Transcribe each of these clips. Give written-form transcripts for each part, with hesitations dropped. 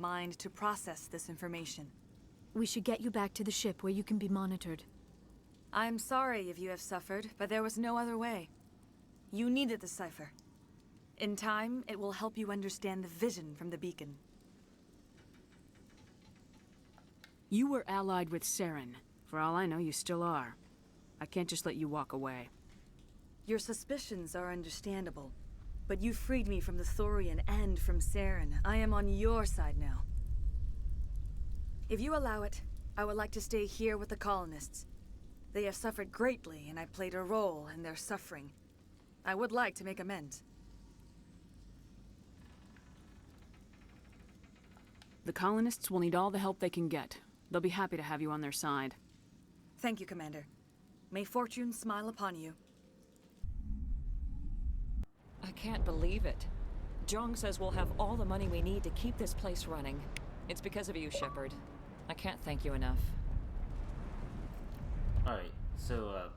mind to process this information. We should get you back to the ship where you can be monitored. I'm sorry if you have suffered, but there was no other way. You needed the cipher. In time, it will help you understand the vision from the beacon. You were allied with Saren. For all I know, you still are. I can't just let you walk away. Your suspicions are understandable, but you freed me from the Thorian and from Saren. I am on your side now. If you allow it, I would like to stay here with the colonists. They have suffered greatly, and I played a role in their suffering. I would like to make amends. The colonists will need all the help they can get. They'll be happy to have you on their side. Thank you, Commander. May fortune smile upon you. I can't believe it. Jong says we'll have all the money we need to keep this place running. It's because of you, Shepard. I can't thank you enough. Alright, so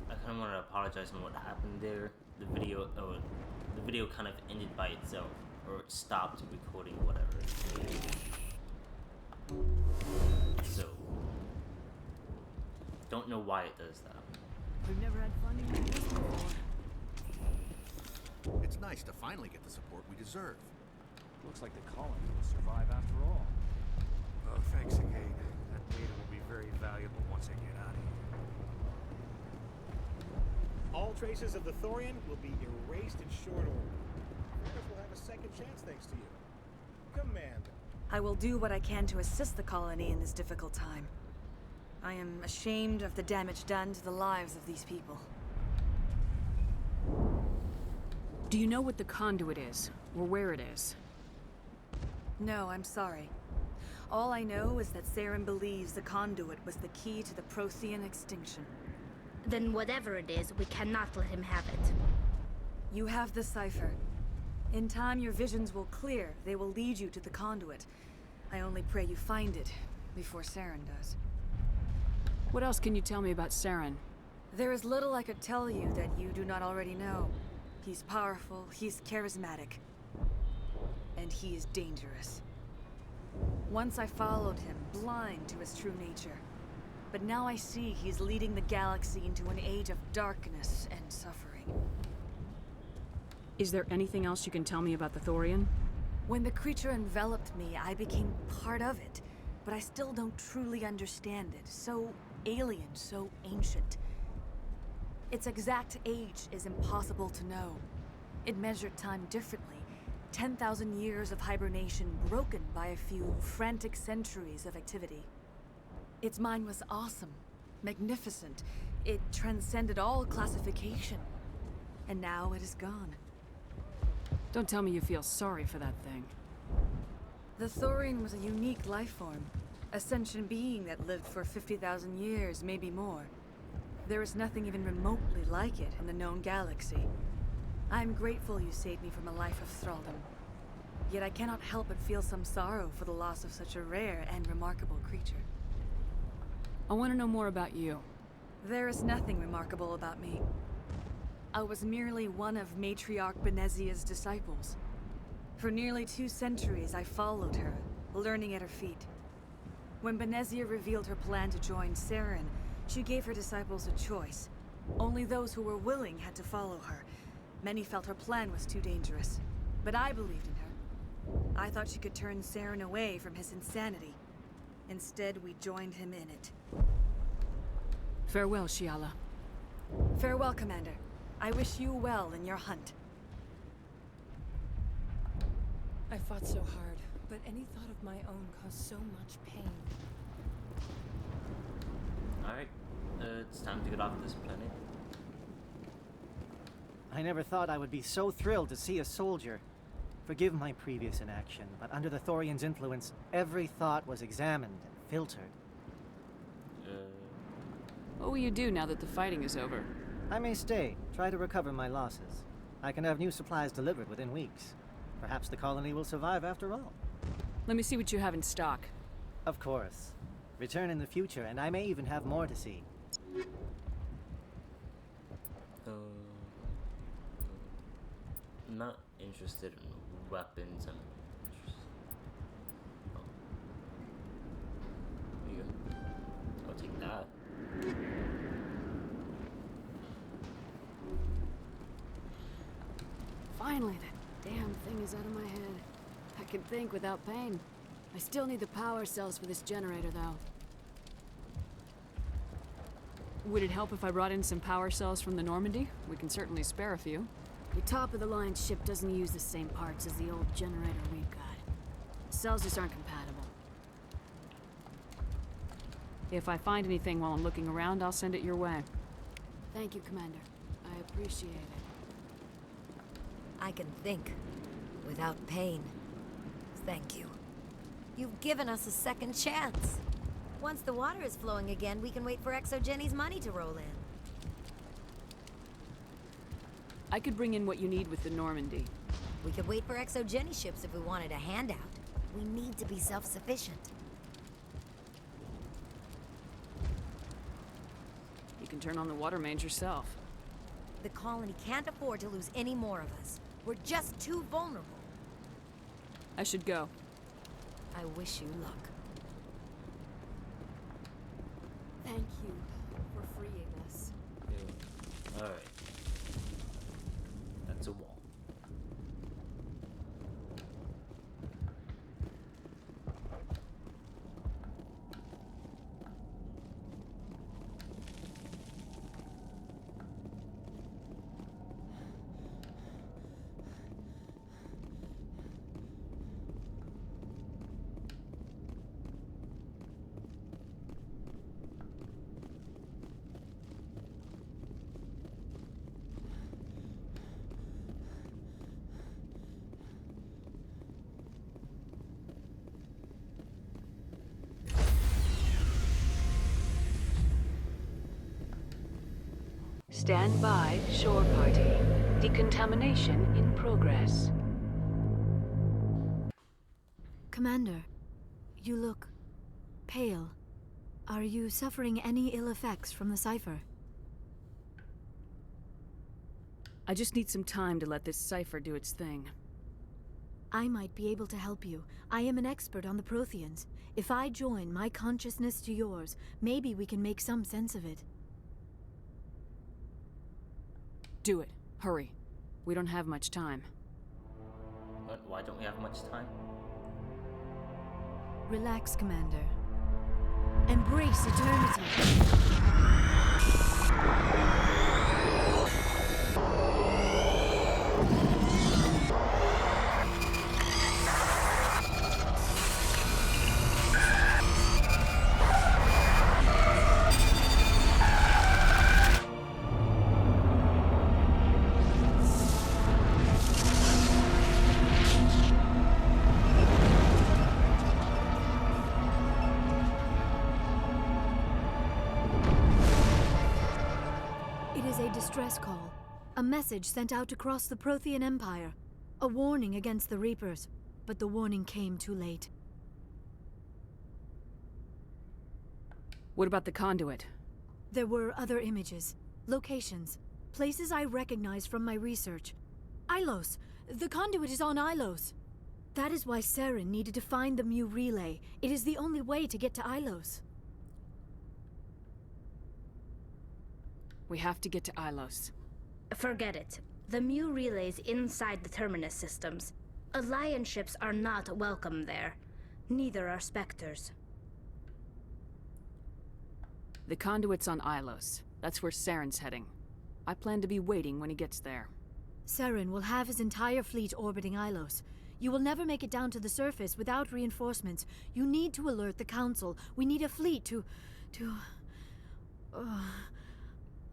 I kind of want to apologize for what happened there. The video kind of ended by itself, or it stopped recording, whatever. So, don't know why it does that. We've never had funding like this before. It's nice to finally get the support we deserve. Looks like the colony will survive after all. Oh, thanks again. That data will be very valuable once I get out of here. All traces of the Thorian will be erased in short order. Friars will have a second chance thanks to you. Commander. I will do what I can to assist the colony in this difficult time. I am ashamed of the damage done to the lives of these people. Do you know what the conduit is, or where it is? No, I'm sorry. All I know is that Saren believes the conduit was the key to the Prothean extinction. Then whatever it is, we cannot let him have it. You have the cipher. In time, your visions will clear. They will lead you to the conduit. I only pray you find it before Saren does. What else can you tell me about Saren? There is little I could tell you that you do not already know. He's powerful, he's charismatic, and he is dangerous. Once I followed him, blind to his true nature. But now I see he's leading the galaxy into an age of darkness and suffering. Is there anything else you can tell me about the Thorian? When the creature enveloped me, I became part of it, but I still don't truly understand it. So alien, so ancient. Its exact age is impossible to know. It measured time differently. 10,000 years of hibernation broken by a few frantic centuries of activity. Its mind was awesome, magnificent. It transcended all classification. And now it is gone. Don't tell me you feel sorry for that thing. The Thorian was a unique life form. A sentient being that lived for 50,000 years, maybe more. There is nothing even remotely like it in the known galaxy. I'm grateful you saved me from a life of thraldom. Yet I cannot help but feel some sorrow for the loss of such a rare and remarkable creature. I want to know more about you. There is nothing remarkable about me. I was merely one of Matriarch Benezia's disciples. For nearly 2 centuries, I followed her, learning at her feet. When Benezia revealed her plan to join Saren, she gave her disciples a choice. Only those who were willing had to follow her. Many felt her plan was too dangerous, but I believed in her. I thought she could turn Saren away from his insanity. Instead, we joined him in it. Farewell, Shiala. Farewell, Commander. I wish you well in your hunt. I fought so hard, but any thought of my own caused so much pain. Alright, it's time to get off this planet. I never thought I would be so thrilled to see a soldier. Forgive my previous inaction, but under the Thorian's influence, every thought was examined and filtered. What will you do now that the fighting is over? I may stay, try to recover my losses. I can have new supplies delivered within weeks. Perhaps the colony will survive after all. Let me see what you have in stock. Of course. Return in the future, and I may even have more to see. I'm not interested in weapons. I'm Finally, that damn thing is out of my head. I can think without pain. I still need the power cells for this generator, though. Would it help if I brought in some power cells from the Normandy? We can certainly spare a few. The top-of-the-line ship doesn't use the same parts as the old generator we've got. The cells just aren't compatible. If I find anything while I'm looking around, I'll send it your way. Thank you, Commander. I appreciate it. I can think without pain. Thank you. You've given us a second chance. Once the water is flowing again, we can wait for Exogenie's money to roll in. I could bring in what you need with the Normandy. We could wait for Exogenie ships if we wanted a handout. We need to be self-sufficient. You can turn on the water mains yourself. The colony can't afford to lose any more of us. We're just too vulnerable. I should go. I wish you luck. Thank you for freeing us. Alright. That's a wall. Stand by, shore party. Decontamination in progress. Commander, you look pale. Are you suffering any ill effects from the cipher? I just need some time to let this cipher do its thing. I might be able to help you. I am an expert on the Protheans. If I join my consciousness to yours, maybe we can make some sense of it. Do it. Hurry. We don't have much time. Why don't we have much time? Relax, Commander. Embrace eternity. Distress call. A message sent out across the Prothean Empire. A warning against the Reapers. But the warning came too late. What about the conduit? There were other images. Locations. Places I recognized from my research. Ilos! The conduit is on Ilos! That is why Saren needed to find the Mu relay. It is the only way to get to Ilos. We have to get to Ilos. Forget it. The Mu relay's inside the Terminus systems. Alliance ships are not welcome there. Neither are Spectres. The conduit's on Ilos. That's where Saren's heading. I plan to be waiting when he gets there. Saren will have his entire fleet orbiting Ilos. You will never make it down to the surface without reinforcements. You need to alert the Council. We need a fleet to...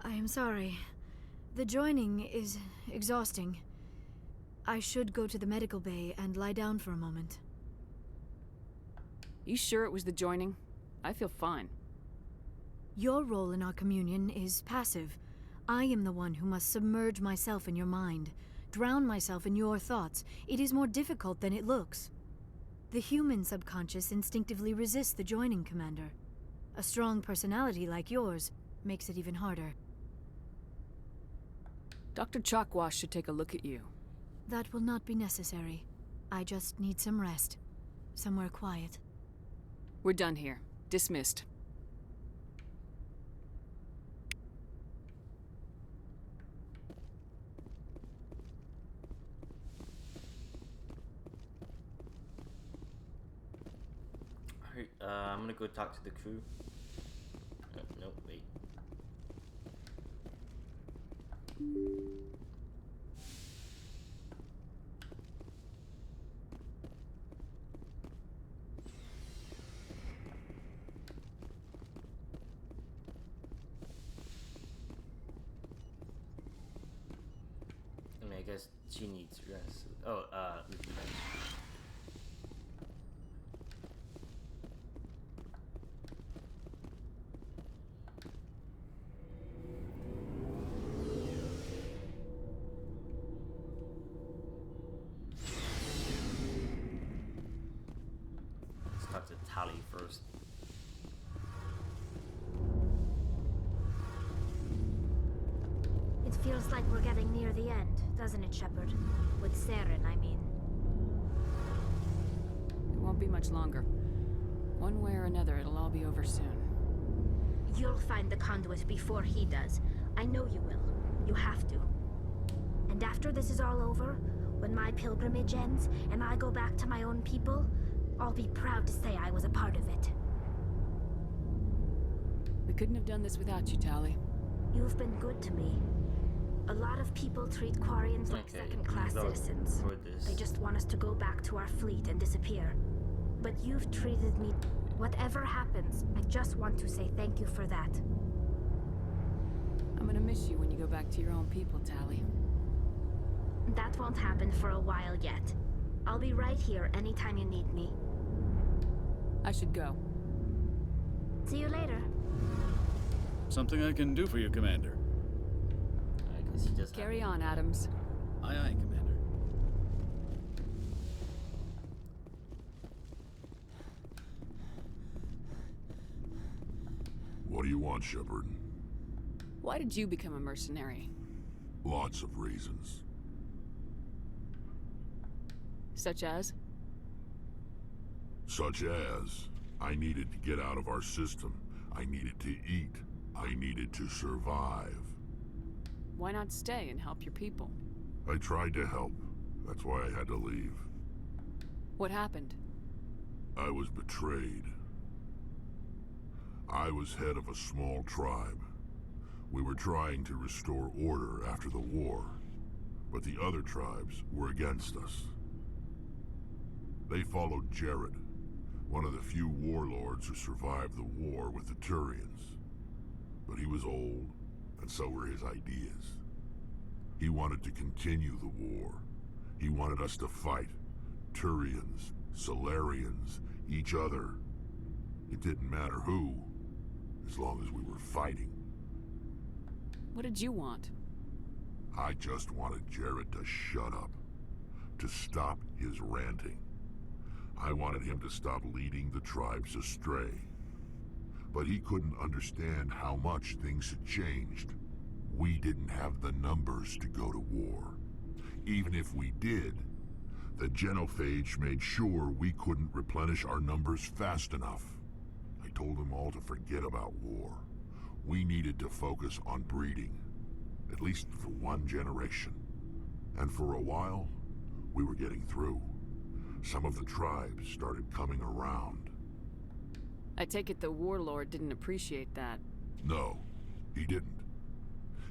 I am sorry. The joining is exhausting. I should go to the medical bay and lie down for a moment. You sure it was the joining? I feel fine. Your role in our communion is passive. I am the one who must submerge myself in your mind, drown myself in your thoughts. It is more difficult than it looks. The human subconscious instinctively resists the joining, Commander. A strong personality like yours makes it even harder. Dr. Chakwas should take a look at you. That will not be necessary. I just need some rest. Somewhere quiet. We're done here. Dismissed. I'm gonna go talk to the crew. No, wait. I mean, I guess she needs rest. Oh, revenge. Talk to Tali first. It feels like we're getting near the end, doesn't it, Shepard? With Saren, I mean. It won't be much longer. One way or another, it'll all be over soon. You'll find the conduit before he does. I know you will. You have to. And after this is all over, when my pilgrimage ends and I go back to my own people, I'll be proud to say I was a part of it. We couldn't have done this without you, Tali. You've been good to me. A lot of people treat Quarians like second-class citizens. They just want us to go back to our fleet and disappear. But you've treated me... Whatever happens, I just want to say thank you for that. I'm gonna miss you when you go back to your own people, Tali. That won't happen for a while yet. I'll be right here anytime you need me. I should go. See you later. Something I can do for you, Commander. I guess he just Carry on, Adams. Aye, aye, Commander. What do you want, Shepard? Why did you become a mercenary? Lots of reasons. Such as? Such as, I needed to get out of our system. I needed to eat. I needed to survive. Why not stay and help your people? I tried to help. That's why I had to leave. What happened? I was betrayed. I was head of a small tribe. We were trying to restore order after the war, but the other tribes were against us. They followed Jared, one of the few warlords who survived the war with the Turians. But he was old, and so were his ideas. He wanted to continue the war. He wanted us to fight. Turians, Solarians, each other. It didn't matter who, as long as we were fighting. What did you want? I just wanted Jared to shut up. To stop his ranting. I wanted him to stop leading the tribes astray. But he couldn't understand how much things had changed. We didn't have the numbers to go to war. Even if we did, the Genophage made sure we couldn't replenish our numbers fast enough. I told them all to forget about war. We needed to focus on breeding, at least for one generation. And for a while, we were getting through. Some of the tribes started coming around. I take it the warlord didn't appreciate that. No, he didn't.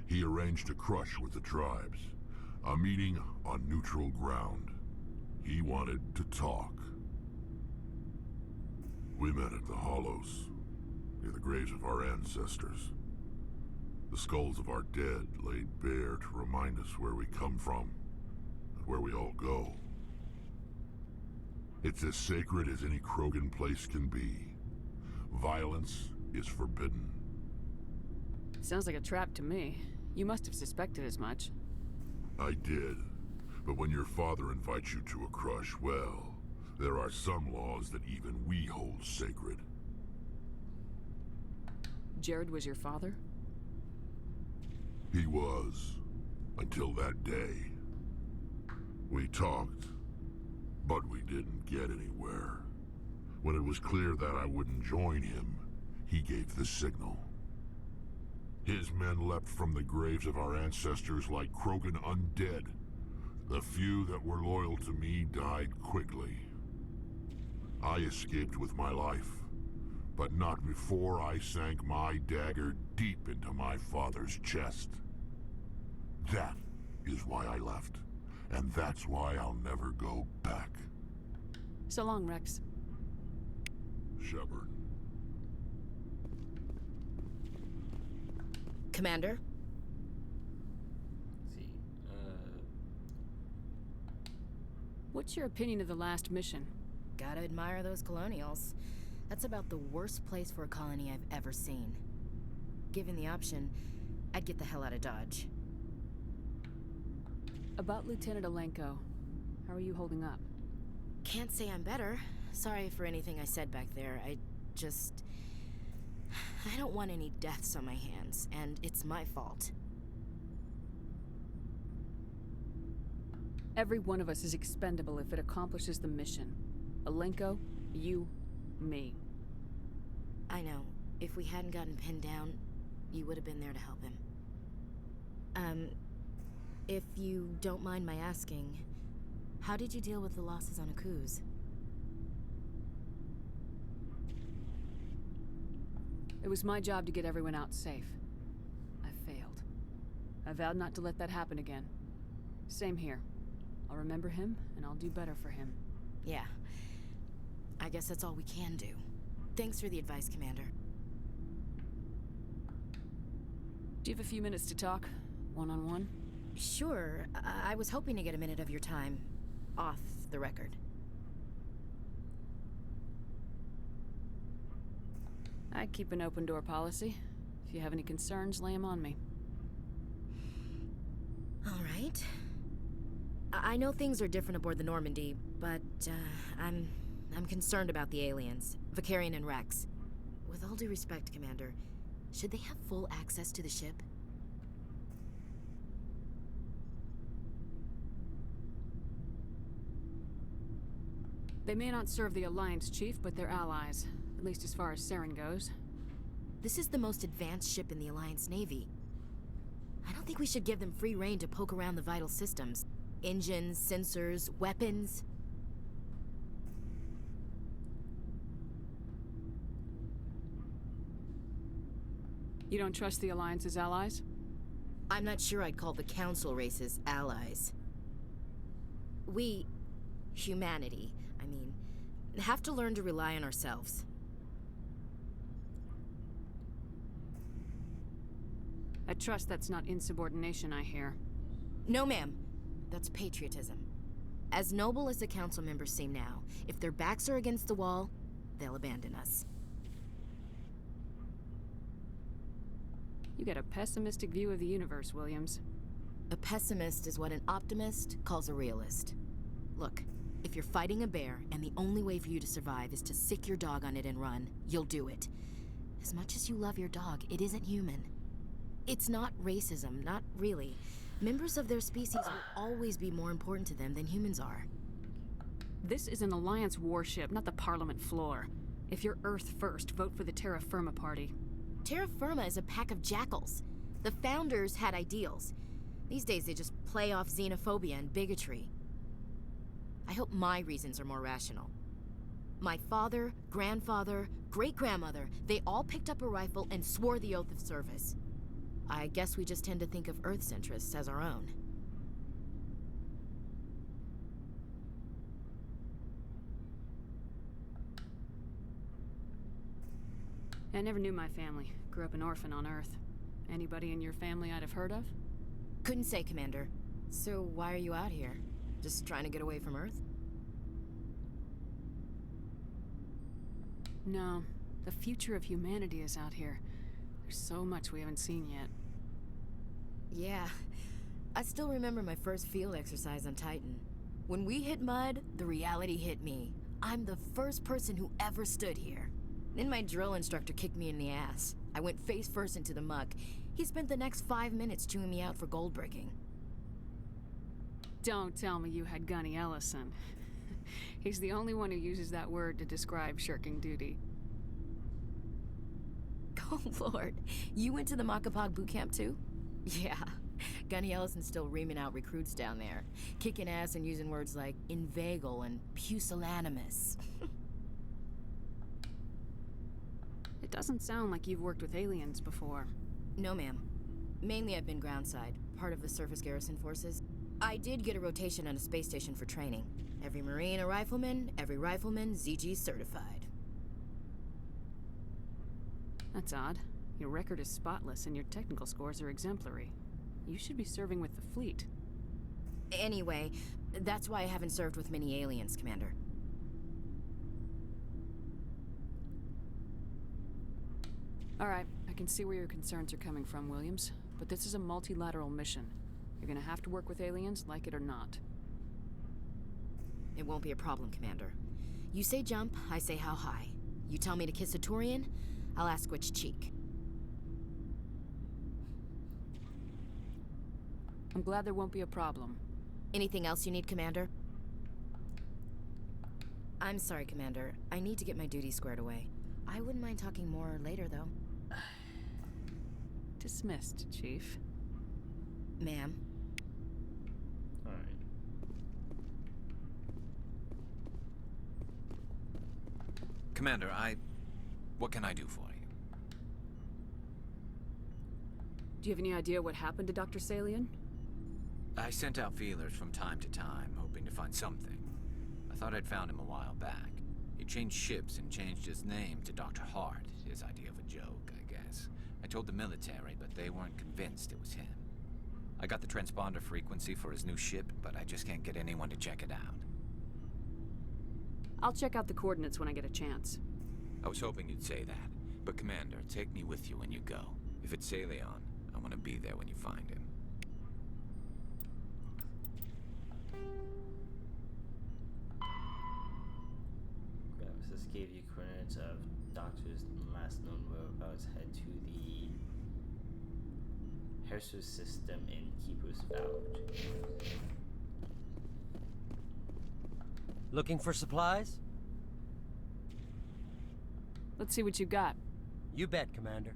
He arranged a crush with the tribes. A meeting on neutral ground. He wanted to talk. We met at the Hollows, near the graves of our ancestors. The skulls of our dead laid bare to remind us where we come from, and where we all go. It's as sacred as any Krogan place can be. Violence is forbidden. Sounds like a trap to me. You must have suspected as much. I did. But when your father invites you to a crush, well, there are some laws that even we hold sacred. Jared was your father? He was. Until that day. We talked, but we didn't get anywhere. When it was clear that I wouldn't join him, he gave the signal. His men leapt from the graves of our ancestors like Krogan undead. The few that were loyal to me died quickly. I I escaped with my life, but not before I sank my dagger deep into my father's chest. That is why I left, and that's why I'll never go back. So long, Rex. Shepard. Commander? Let's see. What's your opinion of the last mission? Gotta admire those colonials. That's about the worst place for a colony I've ever seen. Given the option, I'd get the hell out of Dodge. About Lieutenant Alenko, how are you holding up? Can't say I'm better. Sorry for anything I said back there. I don't want any deaths on my hands, and it's my fault. Every one of us is expendable if it accomplishes the mission. Alenko, you, me. I know. If we hadn't gotten pinned down, you would have been there to help him. If you don't mind my asking, how did you deal with the losses on Akuz? It was my job to get everyone out safe. I failed. I vowed not to let that happen again. Same here. I'll remember him, and I'll do better for him. Yeah. I guess that's all we can do. Thanks for the advice, Commander. Do you have a few minutes to talk? One-on-one? Sure. I was hoping to get a minute of your time. Off the record. I keep an open door policy. If you have any concerns, lay them on me. All right. I know things are different aboard the Normandy, but I'm concerned about the aliens, Vakarian and Rex. With all due respect, Commander, should they have full access to the ship? They may not serve the Alliance, Chief, but they're allies. At least as far as Saren goes. This is the most advanced ship in the Alliance Navy. I don't think we should give them free rein to poke around the vital systems. Engines, sensors, weapons. You don't trust the Alliance's allies? I'm not sure I'd call the Council races allies. We, humanity, have to learn to rely on ourselves. I trust that's not insubordination, I hear. No, ma'am. That's patriotism. As noble as the Council members seem now, if their backs are against the wall, they'll abandon us. You get a pessimistic view of the universe, Williams. A pessimist is what an optimist calls a realist. Look, if you're fighting a bear and the only way for you to survive is to sick your dog on it and run, you'll do it. As much as you love your dog, it isn't human. It's not racism, not really. Members of their species will always be more important to them than humans are. This is an Alliance warship, not the Parliament floor. If you're Earth first, vote for the Terra Firma Party. Terra Firma is a pack of jackals. The founders had ideals. These days they just play off xenophobia and bigotry. I hope my reasons are more rational. My father, grandfather, great-grandmother, they all picked up a rifle and swore the oath of service. I guess we just tend to think of Earth's interests as our own. I never knew my family. Grew up an orphan on Earth. Anybody in your family I'd have heard of? Couldn't say, Commander. So why are you out here? Just trying to get away from Earth? No. The future of humanity is out here. There's so much we haven't seen yet. Yeah. I still remember my first field exercise on Titan. When we hit mud, the reality hit me. I'm the first person who ever stood here. Then my drill instructor kicked me in the ass. I went face first into the muck. He spent the next 5 minutes chewing me out for gold breaking. Don't tell me you had Gunny Ellison. He's the only one who uses that word to describe shirking duty. Oh, Lord. You went to the Makapog boot camp, too? Yeah. Gunny Ellison's still reaming out recruits down there. Kicking ass and using words like inveigle and pusillanimous. It doesn't sound like you've worked with aliens before. No, ma'am. Mainly I've been groundside, part of the surface garrison forces. I did get a rotation on a space station for training. Every Marine a rifleman, every rifleman ZG certified. That's odd. Your record is spotless and your technical scores are exemplary. You should be serving with the fleet. Anyway, that's why I haven't served with many aliens, Commander. Alright, I can see where your concerns are coming from, Williams. But this is a multilateral mission. You're gonna have to work with aliens, like it or not. It won't be a problem, Commander. You say jump, I say how high. You tell me to kiss a Turian, I'll ask which cheek. I'm glad there won't be a problem. Anything else you need, Commander? I'm sorry, Commander. I need to get my duties squared away. I wouldn't mind talking more later, though. Dismissed, Chief. Ma'am. Alright. Commander, what can I do for you? Do you have any idea what happened to Dr. Salian? I sent out feelers from time to time, hoping to find something. I thought I'd found him a while back. He changed ships and changed his name to Dr. Hart, his idea of a joke, I guess. I told the military, but they weren't convinced it was him. I got the transponder frequency for his new ship, but I just can't get anyone to check it out. I'll check out the coordinates when I get a chance. I was hoping you'd say that. But Commander, take me with you when you go. If it's Salion, I want to be there when you find him. This gave you coordinates of Doctor's last known whereabouts. Head to the Hersus system in Keeper's Vouch. Looking for supplies? Let's see what you got. You bet, Commander.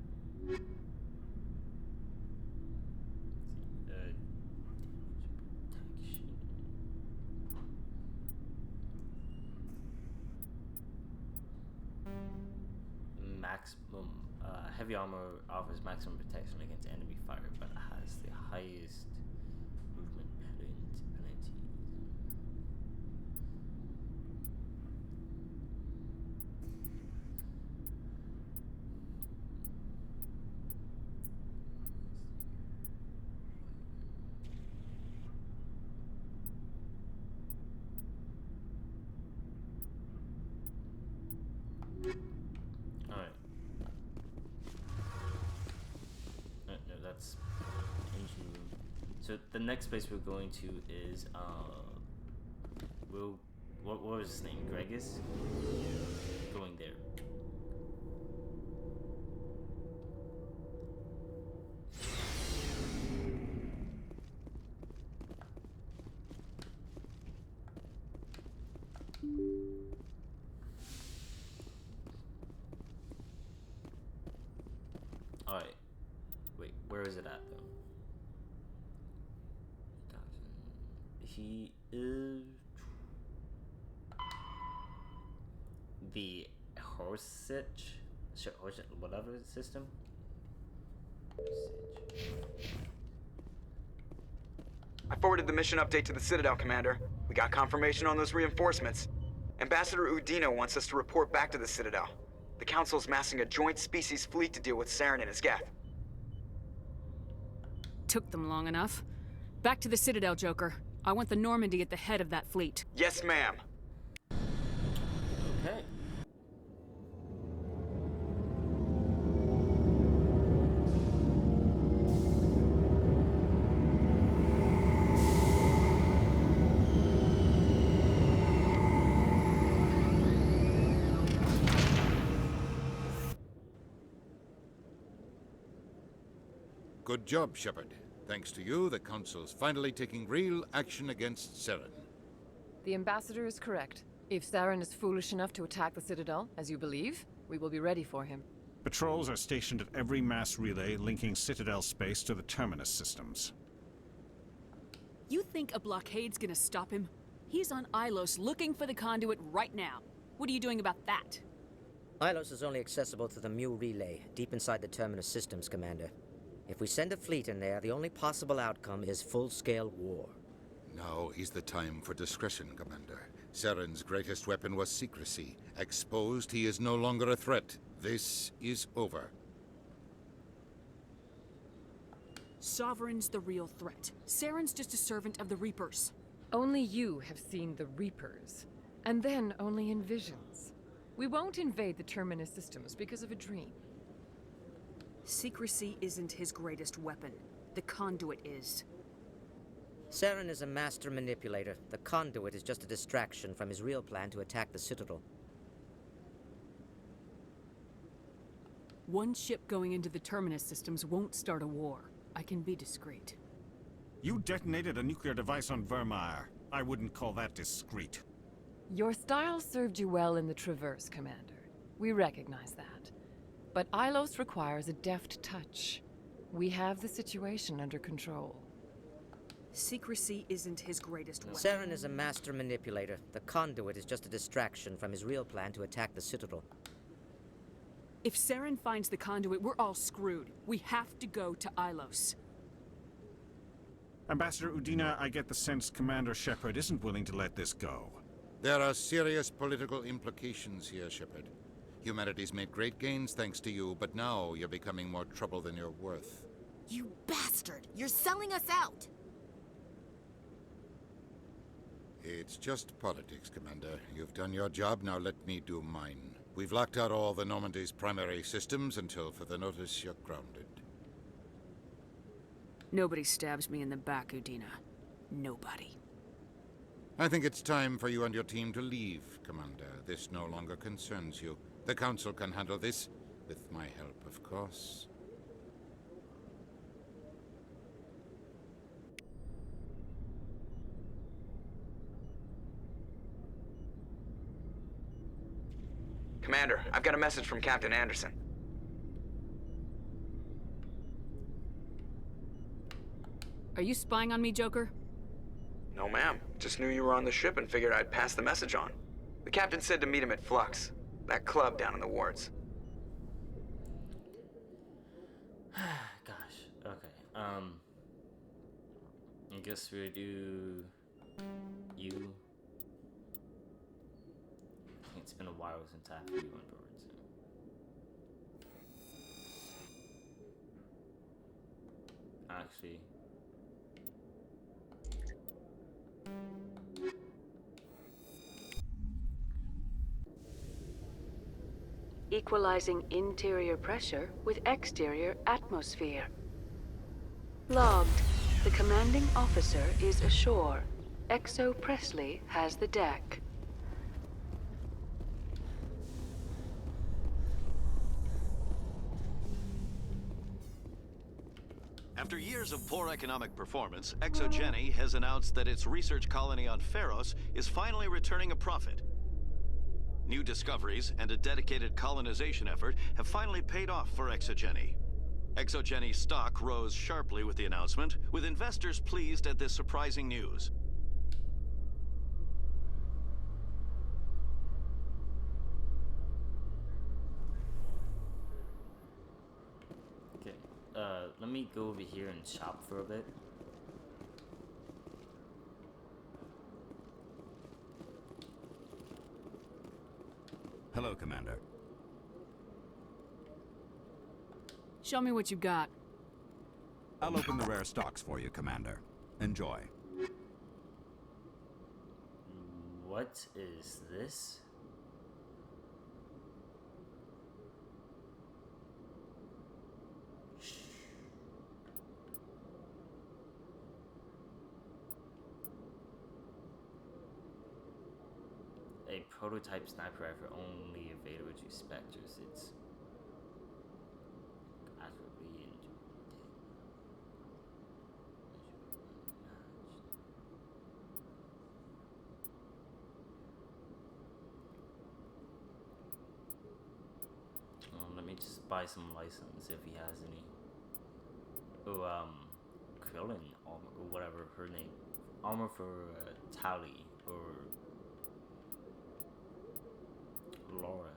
Maximum heavy armor offers maximum protection against enemy fire, but it has the highest movement penalty. So the next place we're going to is what was his name? Gregus? Going there. Alright. Wait, where is it at though? He is the Horsich, whatever system. I forwarded the mission update to the Citadel, Commander. We got confirmation on those reinforcements. Ambassador Udina wants us to report back to the Citadel. The Council's massing a joint species fleet to deal with Saren and his Geth. Took them long enough. Back to the Citadel, Joker. I want the Normandy at the head of that fleet. Yes, ma'am. Okay. Good job, Shepard. Thanks to you, the Council's finally taking real action against Saren. The Ambassador is correct. If Saren is foolish enough to attack the Citadel, as you believe, we will be ready for him. Patrols are stationed at every mass relay linking Citadel space to the Terminus systems. You think a blockade's gonna stop him? He's on Ilos looking for the conduit right now. What are you doing about that? Ilos is only accessible to the Mu relay, deep inside the Terminus systems, Commander. If we send a fleet in there, the only possible outcome is full-scale war. Now is the time for discretion, Commander. Saren's greatest weapon was secrecy. Exposed, he is no longer a threat. This is over. Sovereign's the real threat. Saren's just a servant of the Reapers. Only you have seen the Reapers, and then only in visions. We won't invade the Terminus systems because of a dream. Secrecy isn't his greatest weapon. The conduit is. Saren is a master manipulator. The conduit is just a distraction from his real plan to attack the Citadel. One ship going into the Terminus systems won't start a war. I can be discreet. You detonated a nuclear device on Vermeer. I wouldn't call that discreet. Your style served you well in the Traverse, Commander. We recognize that. But Ilos requires a deft touch. We have the situation under control. Secrecy isn't his greatest weapon. Saren is a master manipulator. The conduit is just a distraction from his real plan to attack the Citadel. If Saren finds the conduit, we're all screwed. We have to go to Ilos. Ambassador Udina, I get the sense Commander Shepard isn't willing to let this go. There are serious political implications here, Shepard. Humanity's made great gains thanks to you, but now you're becoming more trouble than you're worth. You bastard! You're selling us out! It's just politics, Commander. You've done your job, now let me do mine. We've locked out all the Normandy's primary systems until further notice you're grounded. Nobody stabs me in the back, Udina. Nobody. I think it's time for you and your team to leave, Commander. This no longer concerns you. The Council can handle this, with my help, of course. Commander, I've got a message from Captain Anderson. Are you spying on me, Joker? No, ma'am. Just knew you were on the ship and figured I'd pass the message on. The captain said to meet him at Flux, that club down in the wards. Gosh, okay. I guess we do you. I think it's been a while since I've you on board. So. Actually. Equalizing interior pressure with exterior atmosphere. Logged. The commanding officer is ashore. Exo Presley has the deck. After years of poor economic performance, ExoGeni has announced that its research colony on Feros is finally returning a profit. New discoveries and a dedicated colonization effort have finally paid off for ExoGeni. ExoGeni's stock rose sharply with the announcement, with investors pleased at this surprising news. Okay, let me go over here and shop for a bit. Hello, Commander. Show me what you got. I'll open the rare stocks for you, Commander. Enjoy. What is this? A prototype sniper rifle only available to Spectres. It's accurately let me just buy some license if he has any. Oh, Krillin, or whatever her name. Armor for Tali, or Laura.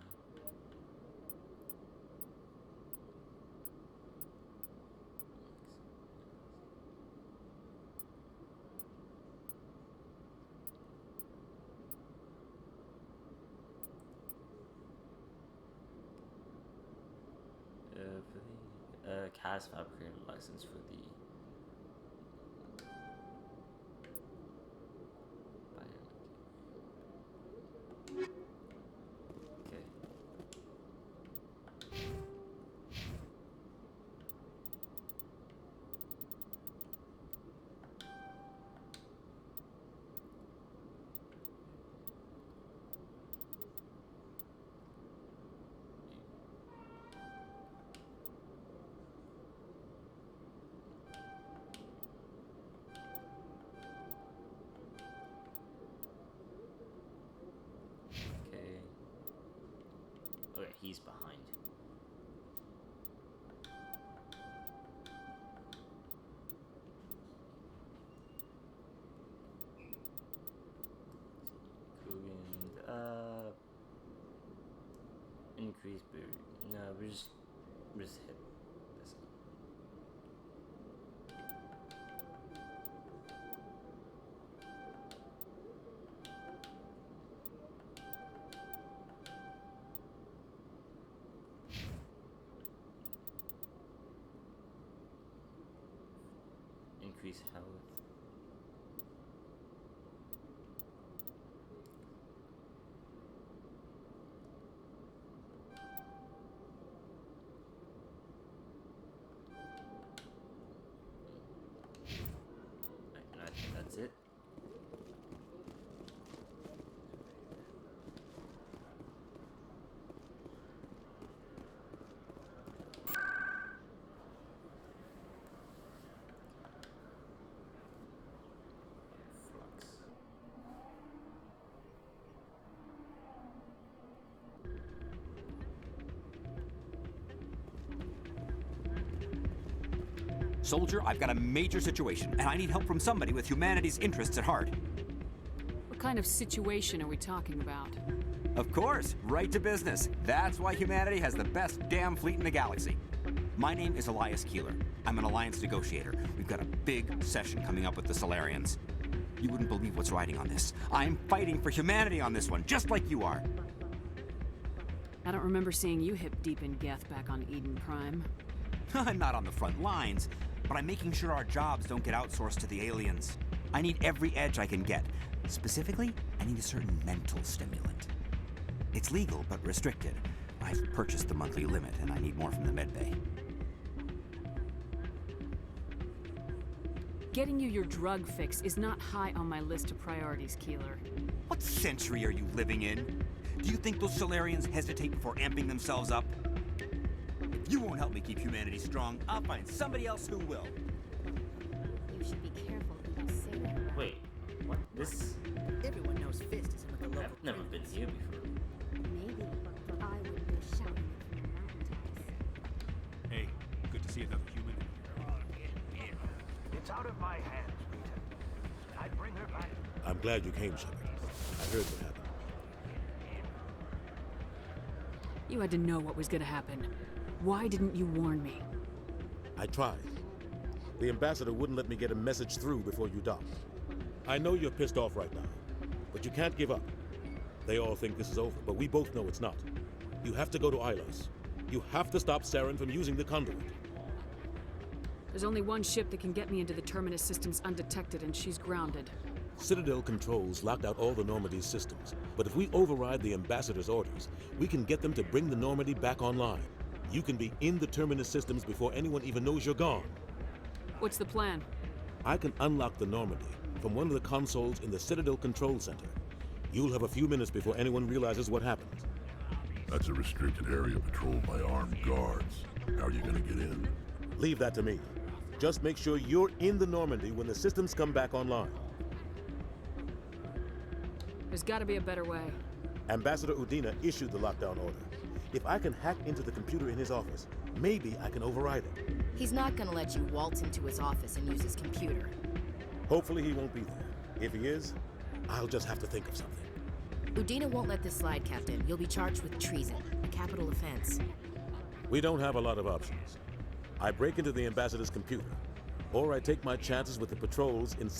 for the cast fabricator license for the he's behind. Coogan, increase boost. No, we're just hit this. Increase health. And I think that's it. Soldier, I've got a major situation, and I need help from somebody with humanity's interests at heart. What kind of situation are we talking about? Of course, right to business. That's why humanity has the best damn fleet in the galaxy. My name is Elias Keeler. I'm an alliance negotiator. We've got a big session coming up with the Solarians. You wouldn't believe what's riding on this. I'm fighting for humanity on this one, just like you are. I don't remember seeing you hip deep in Geth back on Eden Prime. I'm not on the front lines, but I'm making sure our jobs don't get outsourced to the aliens. I need every edge I can get. Specifically, I need a certain mental stimulant. It's legal, but restricted. I've purchased the monthly limit, and I need more from the medbay. Getting you your drug fix is not high on my list of priorities, Keeler. What century are you living in? Do you think those Solarians hesitate before amping themselves up? If you won't help me keep humanity strong, I'll find somebody else who will. You should be careful who you say that around. Wait, what? This? Everyone knows Fist is with the local. I've never been here before. Maybe I would be shouting from the mountaintops. Hey, good to see another human. It's out of my hands, Rita. I'd bring her back. I'm glad you came, Shepard. I heard what happened. You had to know what was gonna happen. Why didn't you warn me? I tried. The ambassador wouldn't let me get a message through before you docked. I know you're pissed off right now, but you can't give up. They all think this is over, but we both know it's not. You have to go to Ilos. You have to stop Saren from using the conduit. There's only one ship that can get me into the Terminus systems undetected, and she's grounded. Citadel controls locked out all the Normandy's systems, but if we override the ambassador's orders, we can get them to bring the Normandy back online. You can be in the Terminus systems before anyone even knows you're gone. What's the plan? I can unlock the Normandy from one of the consoles in the Citadel Control Center. You'll have a few minutes before anyone realizes what happened. That's a restricted area patrolled by armed guards. How are you gonna get in? Leave that to me. Just make sure you're in the Normandy when the systems come back online. There's gotta be a better way. Ambassador Udina issued the lockdown order. If I can hack into the computer in his office, maybe I can override it. He's not gonna let you waltz into his office and use his computer. Hopefully he won't be there. If he is, I'll just have to think of something. Udina won't let this slide, Captain. You'll be charged with treason, a capital offense. We don't have a lot of options. I break into the ambassador's computer, or I take my chances with the patrols in